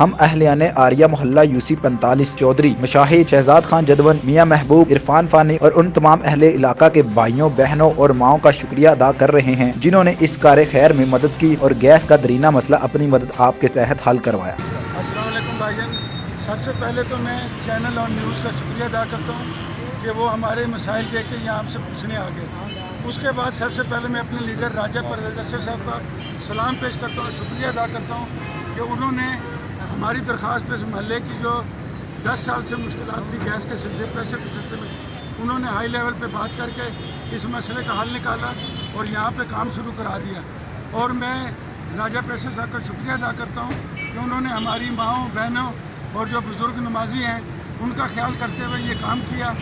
ہم اہلیان آریہ محلہ یوسی 45 چودھری مشاہد شہزاد خان جدون، میاں محبوب، عرفان فانی اور ان تمام اہل علاقہ کے بھائیوں بہنوں اور ماؤں کا شکریہ ادا کر رہے ہیں جنہوں نے اس کار خیر میں مدد کی اور گیس کا درینہ مسئلہ اپنی مدد آپ کے تحت حل کروایا۔ السلام علیکم بھائی جان، سب سے پہلے تو میں چینل اور نیوز کا شکریہ ادا کرتا ہوں کہ وہ ہمارے مسائل دیکھ کے یہاں ہم سے پوچھنے آ گئے۔ اس کے بعد سب سے پہلے میں اپنے لیڈر راجہ پرویز ارشد صاحب کا سلام پیش کرتا ہوں، شکریہ ادا کرتا ہوں کہ انہوں نے ہماری درخواست پہ اس محلے کی جو 10 سال سے مشکلات تھی گیس کے سلسلے پریشر کے سلسلے میں، انہوں نے ہائی لیول پہ بات کر کے اس مسئلے کا حل نکالا اور یہاں پہ کام شروع کرا دیا۔ اور میں راجہ پریشر صاحب کا شکریہ ادا کرتا ہوں کہ انہوں نے ہماری ماؤں بہنوں اور جو بزرگ نمازی ہیں ان کا خیال کرتے ہوئے یہ کام کیا۔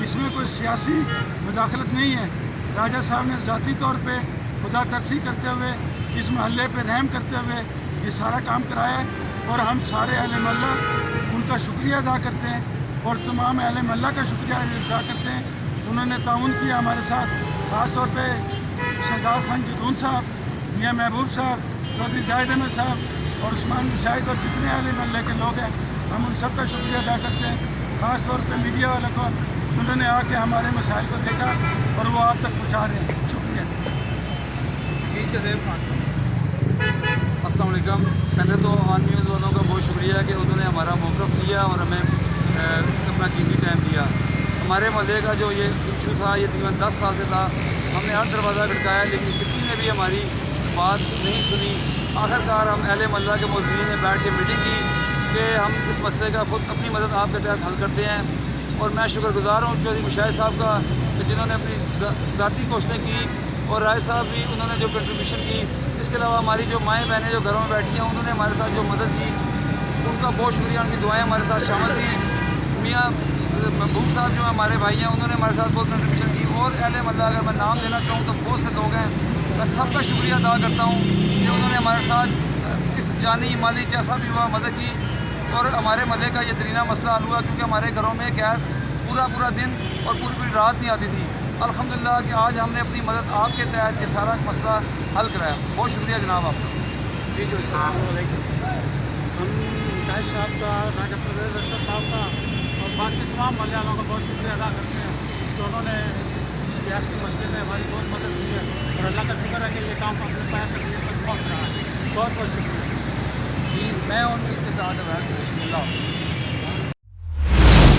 اس میں کوئی سیاسی مداخلت نہیں ہے، راجہ صاحب نے ذاتی طور پہ خدا ترسی کرتے ہوئے اس محلے پہ رحم کرتے ہوئے یہ سارا کام کرایا ہے اور ہم سارے اہل محلہ ان کا شکریہ ادا کرتے ہیں اور تمام اہل محلہ کا شکریہ ادا کرتے ہیں۔ انہوں نے تعاون کیا ہمارے ساتھ، خاص طور پہ شہزاد خان جدون صاحب، میاں محبوب صاحب، چودھری زاہد احمد صاحب اور عثمان مشاہد اور جتنے اہل محلے کے لوگ ہیں ہم ان سب کا شکریہ ادا کرتے ہیں، خاص طور پہ میڈیا والوں کو جنہوں نے آ کے ہمارے مسائل کو دیکھا اور وہ آپ تک پہنچا رہے ہیں۔ شکریہ۔ السلام علیکم۔ پہلے تو آن نیوز والوں کا بہت شکریہ کہ انہوں نے ہمارا موقف لیا اور ہمیں اپنا قیمتی ٹائم دیا۔ ہمارے محلے کا جو یہ ایشو تھا یہ تقریباً 10 سال سے تھا، ہم نے ہر دروازہ کھٹکایا لیکن کسی نے بھی ہماری بات نہیں سنی۔ آخرکار ہم اہل محلہ کے موظفین نے بیٹھ کے میٹنگ کی کہ ہم اس مسئلے کا خود اپنی مدد آپ کے تحت حل کرتے ہیں، اور میں شکر گزار ہوں چودھری مشاہد صاحب کا کہ جنہوں نے اپنی ذاتی کوششیں کی، اور رائے صاحب بھی انہوں نے جو کنٹریبیوشن کی۔ اس کے علاوہ ہماری جو مائیں بہنیں جو گھروں میں بیٹھی ہیں انہوں نے ہمارے ساتھ جو مدد کی ان کا بہت شکریہ، ان کی دعائیں ہمارے ساتھ شامل تھیں۔ میاں محبوب صاحب جو ہمارے بھائی ہیں انہوں نے ہمارے ساتھ بہت کنٹریبیوشن کی، اور اہل محلہ اگر میں نام لینا چاہوں تو بہت سے لوگ ہیں، میں سب کا شکریہ ادا کرتا ہوں کہ انہوں نے ہمارے ساتھ اس جانی مالی جیسا بھی ہوا مدد کی، اور ہمارے محلے کا یہ درینہ مسئلہ حل ہوا کیونکہ ہمارے گھروں میں گیس پورا دن اور پوری رات نہیں آتی تھی۔ الحمدللہ کہ آج ہم نے اپنی مدد آپ کے تحت یہ سارا مسئلہ حل کرایا۔ بہت شکریہ جناب آپ کا۔ جی السلام علیکم۔ ہم شاہد صاحب کا، راجہ پرویز ارشد صاحب کا اور باقی تمام محلے والوں کا بہت شکریہ ادا کرتے ہیں کہ انہوں نے گیس کے مسئلے میں ہماری بہت مدد کی ہے، اور اللہ کا شکر ہے کہ یہ کام اپنے پیر تک پہنچ رہا ہے۔ بہت شکریہ۔ جی میں ہوں اس کے ساتھ بسم اللہ۔